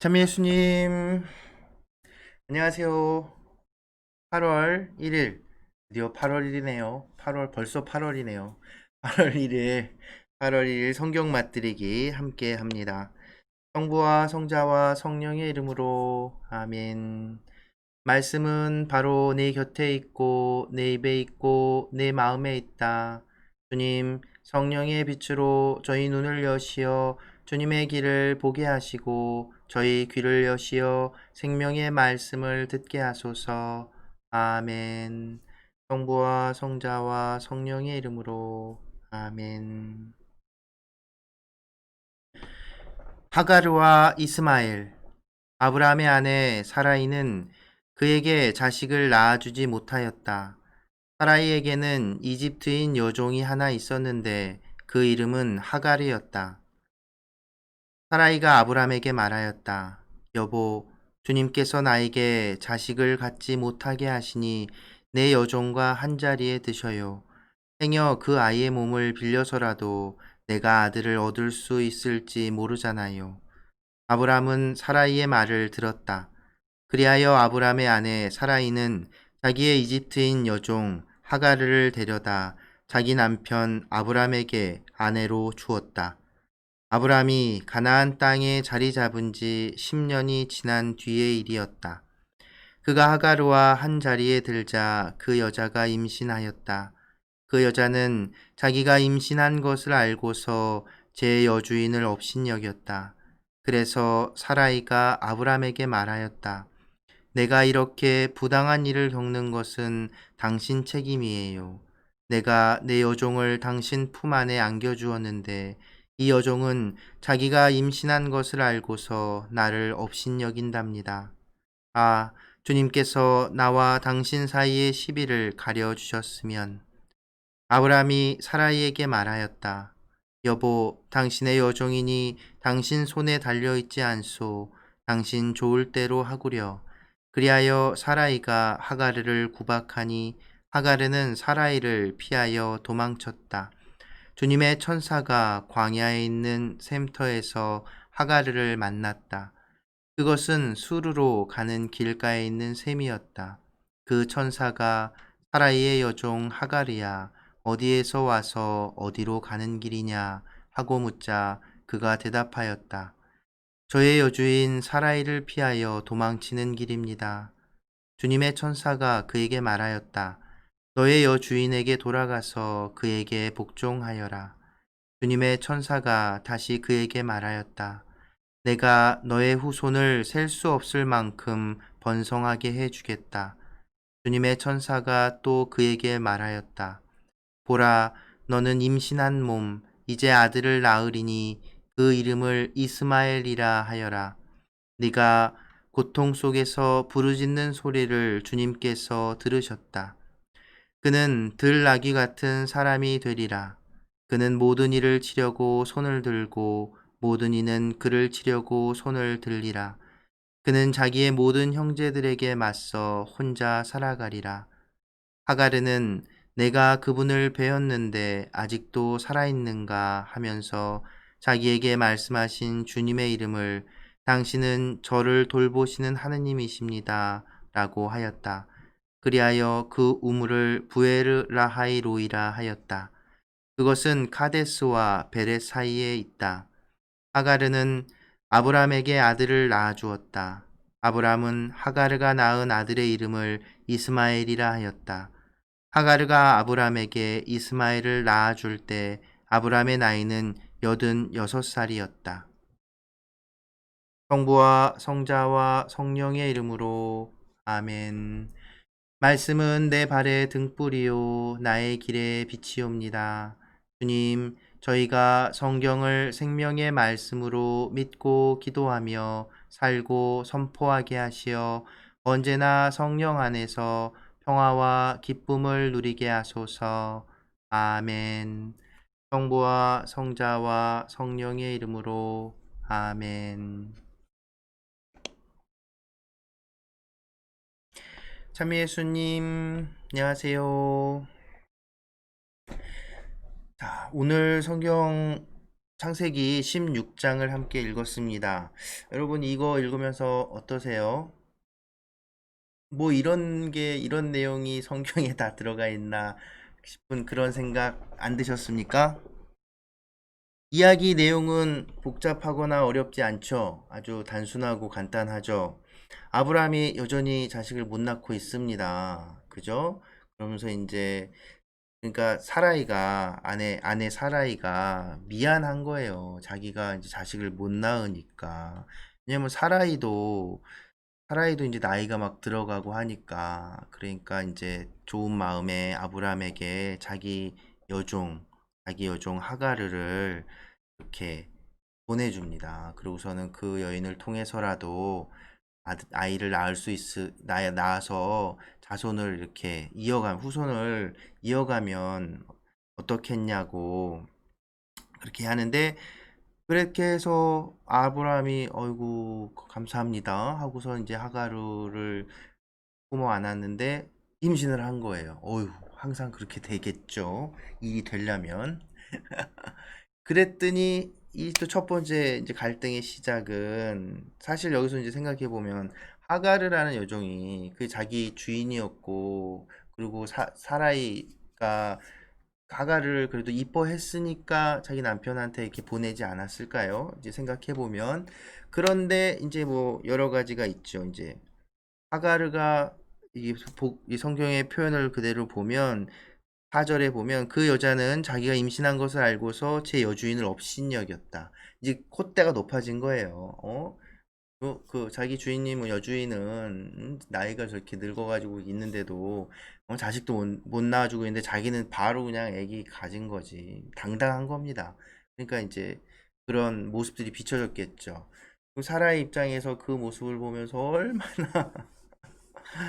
참 예수님, 안녕하세요. 8월 1일, 드디어 8월 1일이네요. 벌써 8월이네요. 8월 1일, 8월 1일 성경 맛들이기 함께 합니다. 성부와 성자와 성령의 이름으로, 아멘. 말씀은 바로 내 곁에 있고, 내 입에 있고, 내 마음에 있다. 주님, 성령의 빛으로 저희 눈을 여시어 주님의 길을 보게 하시고, 저희 귀를 여시어 생명의 말씀을 듣게 하소서. 아멘. 성부와 성자와 성령의 이름으로, 아멘. 하가르와 이스마엘. 아브라함의 아내 사라이는 그에게 자식을 낳아주지 못하였다. 사라이에게는 이집트인 여종이 하나 있었는데 그 이름은 하갈이었다. 사라이가 아브라함에게 말하였다. 여보, 주님께서 나에게 자식을 갖지 못하게 하시니 내 여종과 한자리에 드셔요. 행여 그 아이의 몸을 빌려서라도 내가 아들을 얻을 수 있을지 모르잖아요. 아브라함은 사라이의 말을 들었다. 그리하여 아브라함의 아내 사라이는 자기의 이집트인 여종 하가르를 데려다 자기 남편 아브라함에게 아내로 주었다. 아브라함이 가나안 땅에 자리 잡은 지 10년이 지난 뒤의 일이었다. 그가 하가르와 한 자리에 들자 그 여자가 임신하였다. 그 여자는 자기가 임신한 것을 알고서 제 여주인을 업신여겼다. 그래서 사라이가 아브라함에게 말하였다. 내가 이렇게 부당한 일을 겪는 것은 당신 책임이에요. 내가 내 여종을 당신 품 안에 안겨주었는데 이 여종은 자기가 임신한 것을 알고서 나를 업신여긴답니다. 아, 주님께서 나와 당신 사이의 시비를 가려주셨으면. 아브라함이 사라이에게 말하였다. 여보, 당신의 여종이니 당신 손에 달려있지 않소. 당신 좋을 대로 하구려. 그리하여 사라이가 하가르를 구박하니 하가르는 사라이를 피하여 도망쳤다. 주님의 천사가 광야에 있는 샘터에서 하가르를 만났다. 그것은 수르로 가는 길가에 있는 샘이었다. 그 천사가 사라이의 여종 하가르야, 어디에서 와서 어디로 가는 길이냐 하고 묻자 그가 대답하였다. 저의 여주인 사라이를 피하여 도망치는 길입니다. 주님의 천사가 그에게 말하였다. 너의 여주인에게 돌아가서 그에게 복종하여라. 주님의 천사가 다시 그에게 말하였다. 내가 너의 후손을 셀 수 없을 만큼 번성하게 해주겠다. 주님의 천사가 또 그에게 말하였다. 보라, 너는 임신한 몸, 이제 아들을 낳으리니 그 이름을 이스마엘이라 하여라. 네가 고통 속에서 부르짖는 소리를 주님께서 들으셨다. 그는 들나귀 같은 사람이 되리라. 그는 모든 일을 치려고 손을 들고 모든 이는 그를 치려고 손을 들리라. 그는 자기의 모든 형제들에게 맞서 혼자 살아가리라. 하가르는 내가 그분을 배웠는데 아직도 살아있는가 하면서 자기에게 말씀하신 주님의 이름을 당신은 저를 돌보시는 하느님이십니다. 라고 하였다. 그리하여 그 우물을 부에르라하이로이라 하였다. 그것은 카데스와 베렛 사이에 있다. 하가르는 아브람에게 아들을 낳아주었다. 아브람은 하가르가 낳은 아들의 이름을 이스마엘이라 하였다. 하가르가 아브람에게 이스마엘을 낳아줄 때 아브람의 나이는 86살이었다. 성부와 성자와 성령의 이름으로 아멘. 말씀은 내 발의 등불이요 나의 길의 빛이옵니다. 주님, 저희가 성경을 생명의 말씀으로 믿고 기도하며 살고 선포하게 하시어 언제나 성령 안에서 평화와 기쁨을 누리게 하소서. 아멘. 성부와 성자와 성령의 이름으로 아멘. 참 예수님, 안녕하세요. 자, 오늘 성경 창세기 16장을 함께 읽었습니다. 여러분 이거 읽으면서 어떠세요? 뭐 이런 내용이 성경에 다 들어가 있나 싶은 그런 생각 안 드셨습니까? 이야기 내용은 복잡하거나 어렵지 않죠. 아주 단순하고 간단하죠. 아브라함이 여전히 자식을 못 낳고 있습니다. 그죠? 그러면서 이제 그러니까 사라이가 아내 사라이가 미안한 거예요. 자기가 이제 자식을 못 낳으니까. 왜냐면 사라이도 이제 나이가 막 들어가고 하니까 그러니까 이제 좋은 마음에 아브라함에게 자기 여종 하가르를 이렇게 보내줍니다. 그러고서는 그 여인을 통해서라도 아이를 낳아서 자손을 이렇게 후손을 이어가면 어떻겠냐고 그렇게 하는데, 그렇게 해서 아브라함이 어이구 감사합니다 하고서 이제 하가루를 품어 안았는데 임신을 한 거예요. 어휴, 항상 그렇게 되겠죠. 일이 되려면. 그랬더니 이 또 첫 번째 이제 갈등의 시작은 사실 여기서 이제 생각해 보면 하가르라는 여종이 그 자기 주인이었고, 그리고 사라이가 하가를 그래도 이뻐했으니까 자기 남편한테 이렇게 보내지 않았을까요? 이제 생각해 보면. 그런데 이제 뭐 여러 가지가 있죠. 이제 하가르가 이 성경의 표현을 그대로 보면 4절에 보면 그 여자는 자기가 임신한 것을 알고서 제 여주인을 업신여겼다. 이제 콧대가 높아진 거예요. 자기 주인님은 여주인은 나이가 저렇게 늙어가지고 있는데도 자식도 못 낳아주고 있는데 자기는 바로 그냥 애기 가진 거지. 당당한 겁니다. 그러니까 이제 그런 모습들이 비춰졌겠죠. 사라의 입장에서 그 모습을 보면서 얼마나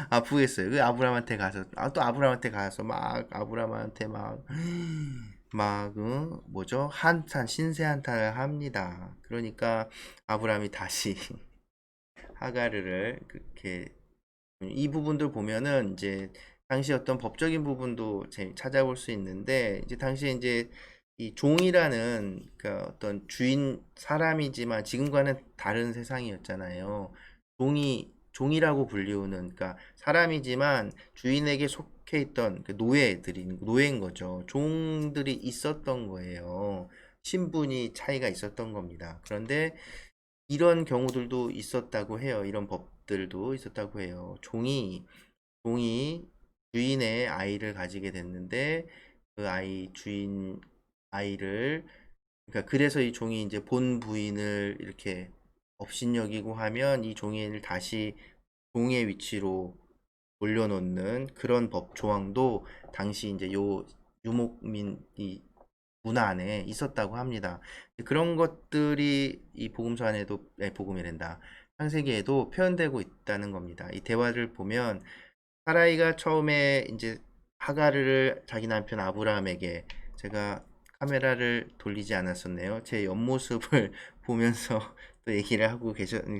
아프겠어요. 그 아브라함한테 가서 또 아브라함한테 가서 막 아브라함한테 뭐죠? 한탄 신세 한탄을 합니다. 그러니까 아브라함이 다시 하가르를 그렇게 이 부분들 보면은 이제 당시 어떤 법적인 부분도 찾아볼 수 있는데, 이제 당시에 이제 이 종이라는 그러니까 어떤 주인 사람이지만 지금과는 다른 세상이었잖아요. 종이라고 불리우는, 그러니까 사람이지만 주인에게 속해 있던 그 노예인 거죠. 종들이 있었던 거예요. 신분이 차이가 있었던 겁니다. 그런데 이런 경우들도 있었다고 해요. 이런 법들도 있었다고 해요. 종이 주인의 아이를 가지게 됐는데 그 아이를, 그러니까 그래서 이 종이 이제 본 부인을 이렇게 업신여기고 하면 이 종이를 다시 종의 위치로 올려놓는 그런 법 조항도 당시 이제 유목민 이 문화 안에 있었다고 합니다. 그런 것들이 이 복음서 안에도, 복음이란다. 창세기에도 표현되고 있다는 겁니다. 이 대화를 보면 사라이가 처음에 이제 하가르를 자기 남편 아브라함에게, 제가 카메라를 돌리지 않았었네요. 제 옆모습을 보면서 또 얘기를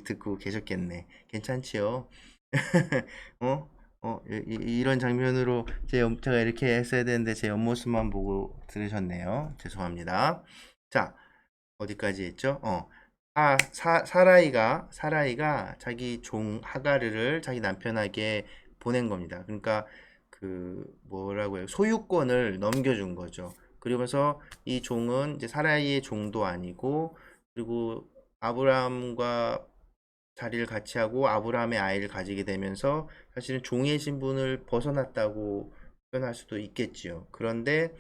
듣고 계셨겠네. 괜찮지요? 어? 이런 장면으로 제가 이렇게 했어야 되는데 제 옆모습만 보고 들으셨네요. 죄송합니다. 자, 어디까지 했죠? 사라이가 자기 종 하가르를 자기 남편에게 보낸 겁니다. 그러니까 그 뭐라고 해요? 소유권을 넘겨준 거죠. 그러면서 이 종은 이제 사라이의 종도 아니고, 그리고 아브라함과 자리를 같이 하고 아브라함의 아이를 가지게 되면서 사실은 종의 신분을 벗어났다고 표현할 수도 있겠지요. 그런데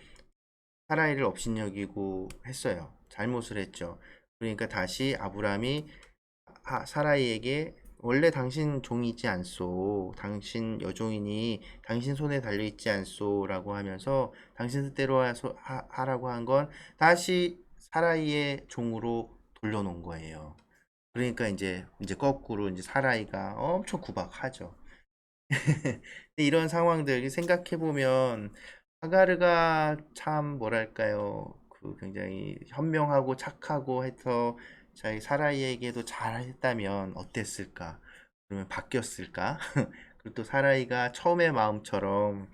사라이를 업신여기고 했어요. 잘못을 했죠. 그러니까 다시 아브라함이 사라이에게 원래 당신 종이지 않소, 당신 여종이니 당신 손에 달려있지 않소 라고 하면서 당신 뜻대로 하라고 한 건 다시 사라이의 종으로 돌려놓은 거예요. 그러니까 이제 거꾸로 이제 사라이가 엄청 구박하죠. 이런 상황들 생각해 보면 하가르가 참 뭐랄까요, 그 굉장히 현명하고 착하고 해서 자기 사라이에게도 잘했다면 어땠을까? 그러면 바뀌었을까? 그리고 또 사라이가 처음의 마음처럼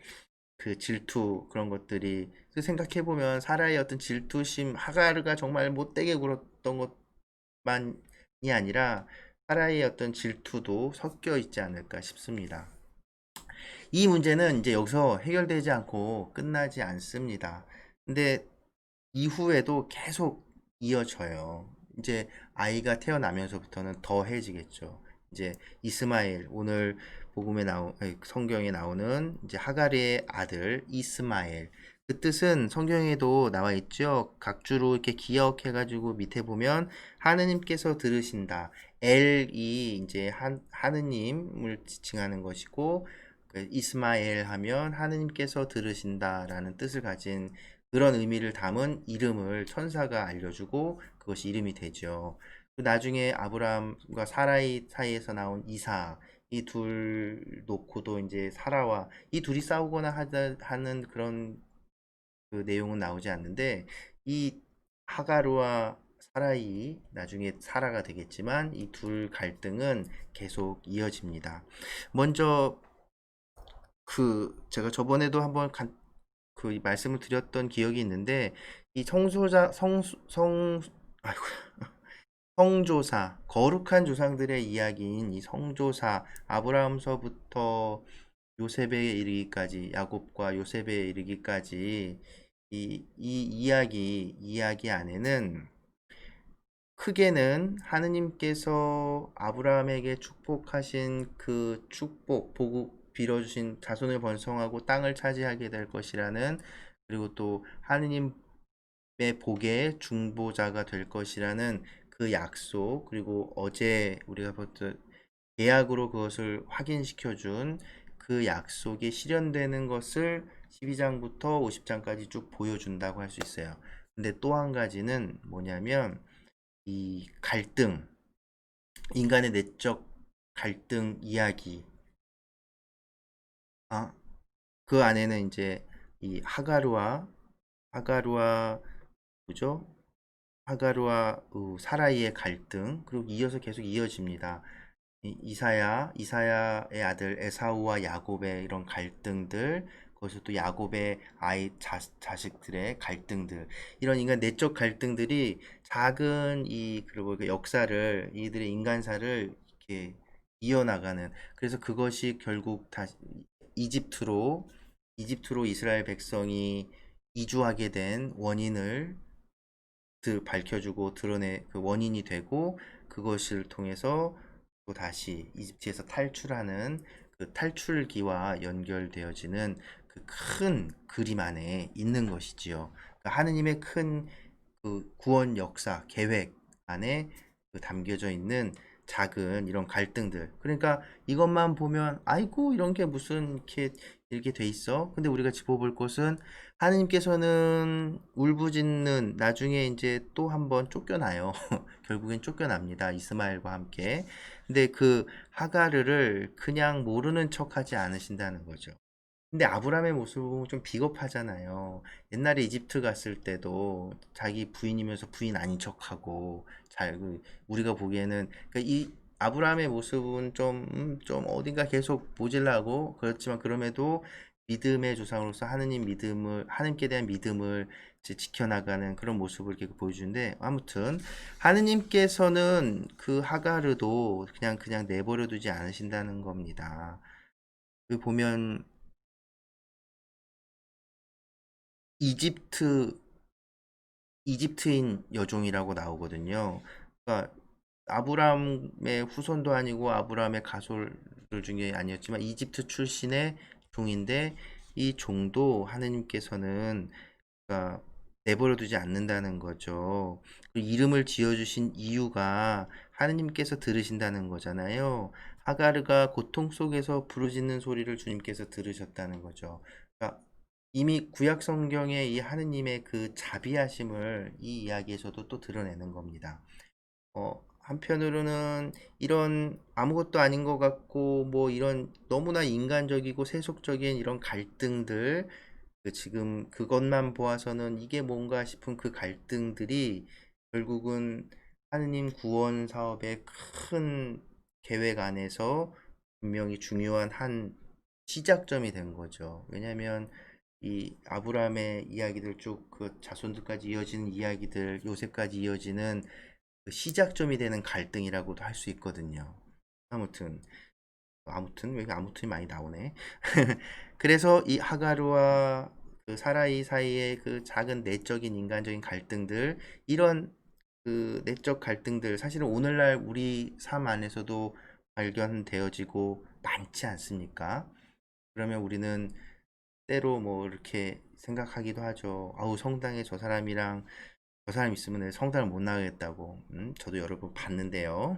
그 질투 그런 것들이 생각해 보면 사라의 어떤 질투심, 하가르가 정말 못되게 굴었던 것만이 아니라 사라의 어떤 질투도 섞여 있지 않을까 싶습니다. 이 문제는 이제 여기서 해결되지 않고 끝나지 않습니다. 근데 이후에도 계속 이어져요. 이제 아이가 태어나면서부터는 더해지겠죠. 이제 이스마엘, 오늘 복음에 성경에 나오는 이제 하갈의 아들 이스마엘. 그 뜻은 성경에도 나와 있죠. 각주로 이렇게 기억해가지고 밑에 보면 하느님께서 들으신다. 엘이 이제 하느님을 지칭하는 것이고, 그 이스마엘 하면 하느님께서 들으신다라는 뜻을 가진 그런 의미를 담은 이름을 천사가 알려주고 그것이 이름이 되죠. 나중에 아브라함과 사라이 사이에서 나온 이삭, 이 둘 놓고도 이제 사라와 이 둘이 싸우거나 하는 그런 그 내용은 나오지 않는데, 이 하가르와 사라이, 나중에 사라가 되겠지만 이 둘 갈등은 계속 이어집니다. 먼저 제가 저번에도 한번 그 말씀을 드렸던 기억이 있는데, 이 아이고, 성조사, 거룩한 조상들의 이야기인 이 성조사, 아브라함서부터 요셉에 이르기까지, 야곱과 요셉에 이르기까지 이 이야기 안에는 크게는 하느님께서 아브라함에게 축복하신 그 축복, 복을 빌어주신 자손을 번성하고 땅을 차지하게 될 것이라는, 그리고 또 하느님의 복의 중보자가 될 것이라는 그 약속, 그리고 어제 우리가 봤던 계약으로 그것을 확인시켜준 그 약속이 실현되는 것을 12장부터 50장까지 쭉 보여준다고 할 수 있어요. 근데 또 한 가지는 뭐냐면 이 갈등, 인간의 내적 갈등 이야기. 그 안에는 이제 이 하가루와 뭐죠? 하가루와 사라이의 갈등, 그리고 이어서 계속 이어집니다. 이사야의 아들 에사우와 야곱의 이런 갈등들, 거기서 또 야곱의 자식들의 갈등들, 이런 인간 내적 갈등들이 작은 그리고 그 역사를, 이들의 인간사를 이렇게 이어나가는, 그래서 그것이 결국 다시 이집트로 이스라엘 백성이 이주하게 된 원인을 밝혀주고 드러내 그 원인이 되고, 그것을 통해서 또 다시 이집트에서 탈출하는 그 탈출기와 연결되어지는 그 큰 그림 안에 있는 것이지요. 그러니까 하느님의 큰 그 구원 역사 계획 안에 담겨져 있는 작은 이런 갈등들. 그러니까 이것만 보면 아이고 이런 게 무슨 이렇게 돼 있어. 근데 우리가 짚어볼 것은 하느님께서는 울부짖는, 나중에 이제 또 한번 쫓겨나요. 결국엔 쫓겨납니다. 이스마엘과 함께. 근데 그 하가르를 그냥 모르는 척하지 않으신다는 거죠. 근데 아브라함의 모습을 보면 좀 비겁하잖아요. 옛날에 이집트 갔을 때도 자기 부인이면서 부인 아닌 척하고 우리가 보기에는 그러니까 이 아브라함의 모습은 좀 어딘가 계속 모질라고, 그렇지만 그럼에도 믿음의 조상으로서 하느님께 대한 믿음을 이제 지켜나가는 그런 모습을 이렇게 보여주는데, 아무튼 하느님께서는 그 하가르도 그냥 내버려 두지 않으신다는 겁니다. 그 보면 이집트 이집트인 여종이라고 나오거든요. 그러니까 아브라함의 후손도 아니고 아브라함의 가솔들 중에 아니었지만 이집트 출신의 종인데, 이 종도 하느님께서는 그러니까 내버려 두지 않는다는 거죠. 그 이름을 지어주신 이유가 하느님께서 들으신다는 거잖아요. 하가르가 고통 속에서 부르짖는 소리를 주님께서 들으셨다는 거죠. 그러니까 이미 구약 성경에 이 하느님의 그 자비하심을 이 이야기에서도 또 드러내는 겁니다. 한편으로는 이런 아무것도 아닌 것 같고 뭐 이런 너무나 인간적이고 세속적인 이런 갈등들, 지금 그것만 보아서는 이게 뭔가 싶은 그 갈등들이 결국은 하느님 구원 사업의 큰 계획 안에서 분명히 중요한 한 시작점이 된 거죠. 왜냐하면 이 아브라함의 이야기들 쭉 그 자손들까지 이어지는 이야기들, 요셉까지 이어지는 그 시작점이 되는 갈등이라고도 할 수 있거든요. 아무튼 왜 아무튼이 많이 나오네. 그래서 이 하가르와 그 사라이 사이의 그 작은 내적인 인간적인 갈등들, 이런 그 내적 갈등들 사실은 오늘날 우리 삶 안에서도 발견되어지고 많지 않습니까? 그러면 우리는 때로 뭐 이렇게 생각하기도 하죠. 아우, 성당에 저 사람 있으면 내 성당을 못 나가겠다고. 저도 여러 번 봤는데요.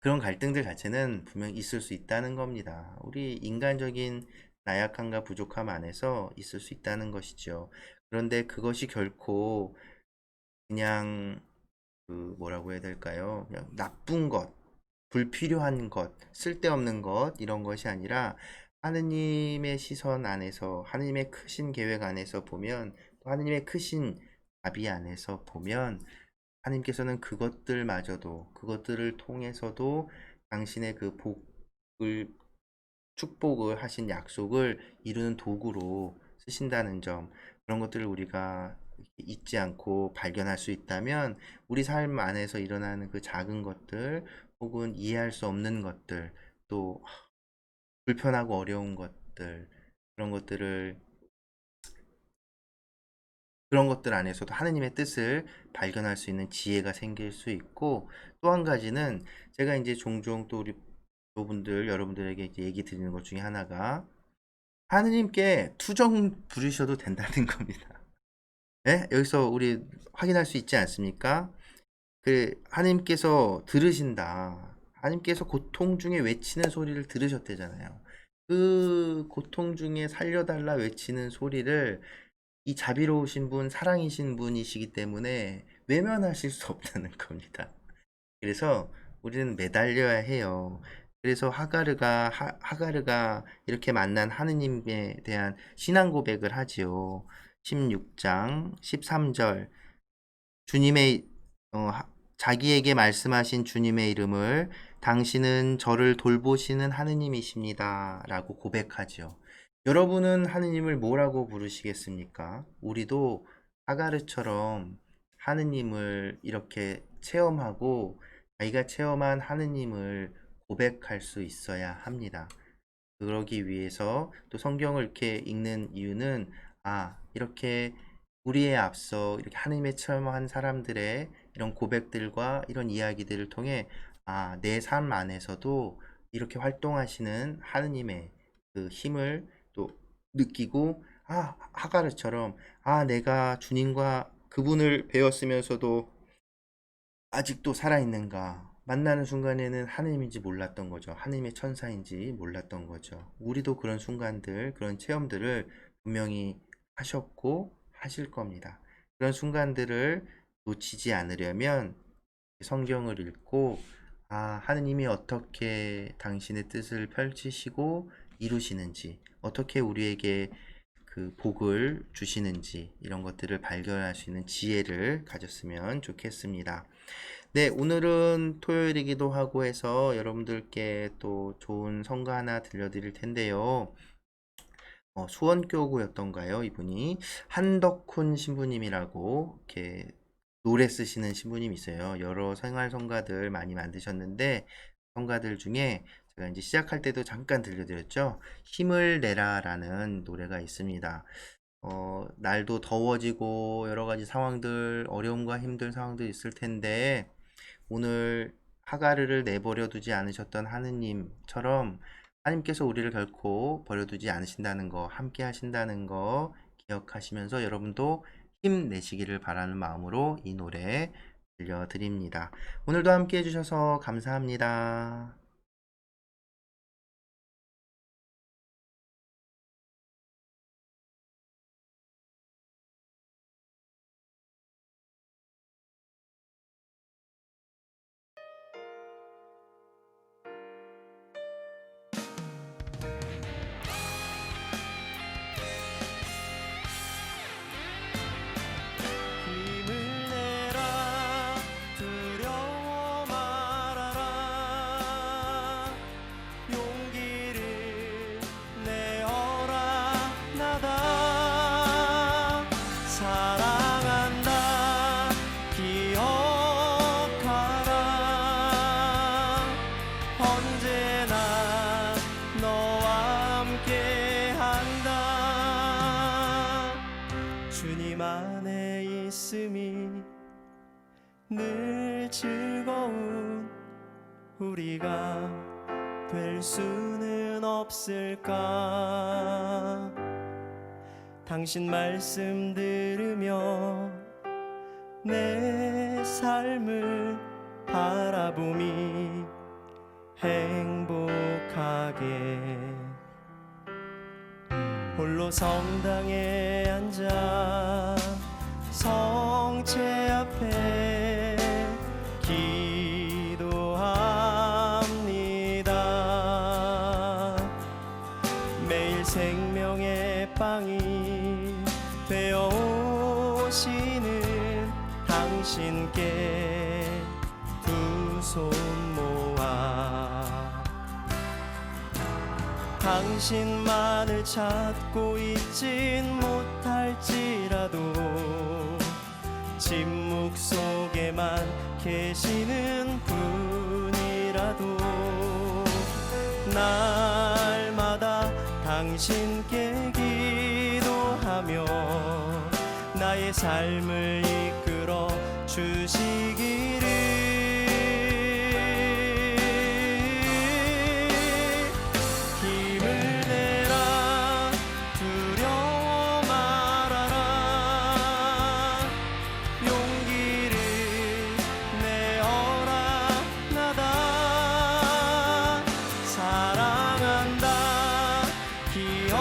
그런 갈등들 자체는 분명 있을 수 있다는 겁니다. 우리 인간적인 나약함과 부족함 안에서 있을 수 있다는 것이죠. 그런데 그것이 결코 그냥 그 뭐라고 해야 될까요? 그냥 나쁜 것, 불필요한 것, 쓸데없는 것, 이런 것이 아니라 하느님의 시선 안에서, 하느님의 크신 계획 안에서 보면, 또 하느님의 크신 자비 안에서 보면, 하나님께서는 그것들마저도, 그것들을 통해서도 당신의 그 복을, 축복을 하신 약속을 이루는 도구로 쓰신다는 점, 그런 것들을 우리가 잊지 않고 발견할 수 있다면, 우리 삶 안에서 일어나는 그 작은 것들, 혹은 이해할 수 없는 것들, 또 불편하고 어려운 것들, 그런 것들을 그런 것들 안에서도 하느님의 뜻을 발견할 수 있는 지혜가 생길 수 있고, 또 한 가지는 제가 이제 종종 또 우리 여러분들에게 이제 얘기 드리는 것 중에 하나가, 하느님께 투정 부리셔도 된다는 겁니다. 예? 여기서 우리 확인할 수 있지 않습니까? 그 하나님께서 들으신다. 하나님께서 고통 중에 외치는 소리를 들으셨대잖아요. 그 고통 중에 살려달라 외치는 소리를 이 자비로우신 분, 사랑이신 분이시기 때문에 외면하실 수 없다는 겁니다. 그래서 우리는 매달려야 해요. 그래서 하가르가 이렇게 만난 하느님에 대한 신앙 고백을 하지요. 16장 13절, 주님의 자기에게 말씀하신 주님의 이름을, 당신은 저를 돌보시는 하느님이십니다 라고 고백하지요. 여러분은 하느님을 뭐라고 부르시겠습니까? 우리도 하가르처럼 하느님을 이렇게 체험하고 자기가 체험한 하느님을 고백할 수 있어야 합니다. 그러기 위해서 또 성경을 이렇게 읽는 이유는, 이렇게 우리에 앞서 이렇게 하느님의 체험한 사람들의 이런 고백들과 이런 이야기들을 통해, 내 삶 안에서도 이렇게 활동하시는 하느님의 그 힘을 또 느끼고, 하가르처럼, 내가 주님과 그분을 배웠으면서도 아직도 살아있는가? 만나는 순간에는 하느님인지 몰랐던 거죠. 하느님의 천사인지 몰랐던 거죠. 우리도 그런 순간들, 그런 체험들을 분명히 하셨고 하실 겁니다. 그런 순간들을 놓치지 않으려면 성경을 읽고, 하느님이 어떻게 당신의 뜻을 펼치시고 이루시는지, 어떻게 우리에게 그 복을 주시는지, 이런 것들을 발견할 수 있는 지혜를 가졌으면 좋겠습니다. 네, 오늘은 토요일이기도 하고 해서 여러분들께 또 좋은 성가 하나 들려드릴 텐데요. 수원교구였던가요? 이분이 한덕훈 신부님이라고 이렇게 노래 쓰시는 신부님이 있어요. 여러 생활 성가들 많이 만드셨는데, 성가들 중에 제가 이제 시작할 때도 잠깐 들려드렸죠. 힘을 내라라는 노래가 있습니다. 날도 더워지고 여러 가지 상황들, 어려움과 힘든 상황도 있을 텐데, 오늘 하가르를 내버려 두지 않으셨던 하느님처럼 하나님께서 우리를 결코 버려두지 않으신다는 거, 함께 하신다는 거 기억하시면서 여러분도 힘내시기를 바라는 마음으로 이 노래 들려드립니다. 오늘도 함께 해주셔서 감사합니다. 힘을 내라 두려워 말아라 늘 즐거운 우리가 될 수는 없을까? 당신 말씀 들으며 내 삶을 바라보니 행복하게 홀로 성당에 앉아 성체 앞에 기도합니다. 매일 생명의 빵이 되어 오시는 당신께 두 손 모아 당신만을 찾고 있진 못할지라도 침묵 속에만 계시는 분이라도 날마다 당신께 기도하며 나의 삶을 이끌어 주시기를 힘을 내라 두려워 말아라 용기를 내어라 나다 사랑한다 기억하라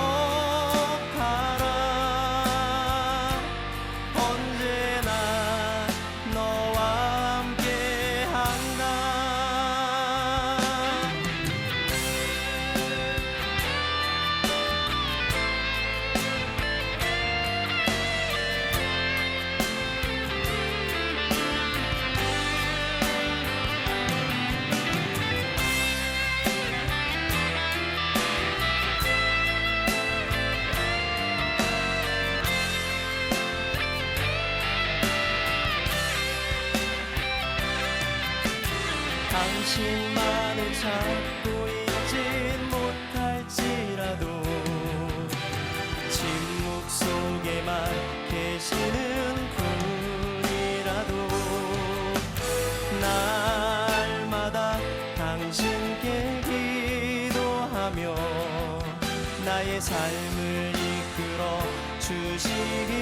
언제나 너와 함께한다. 당신만을 찾고 있진 못할지라도 침묵 속에만 계시는 분이라도 날마다 당신께 기도하며 나의 삶을 이끌어 주시기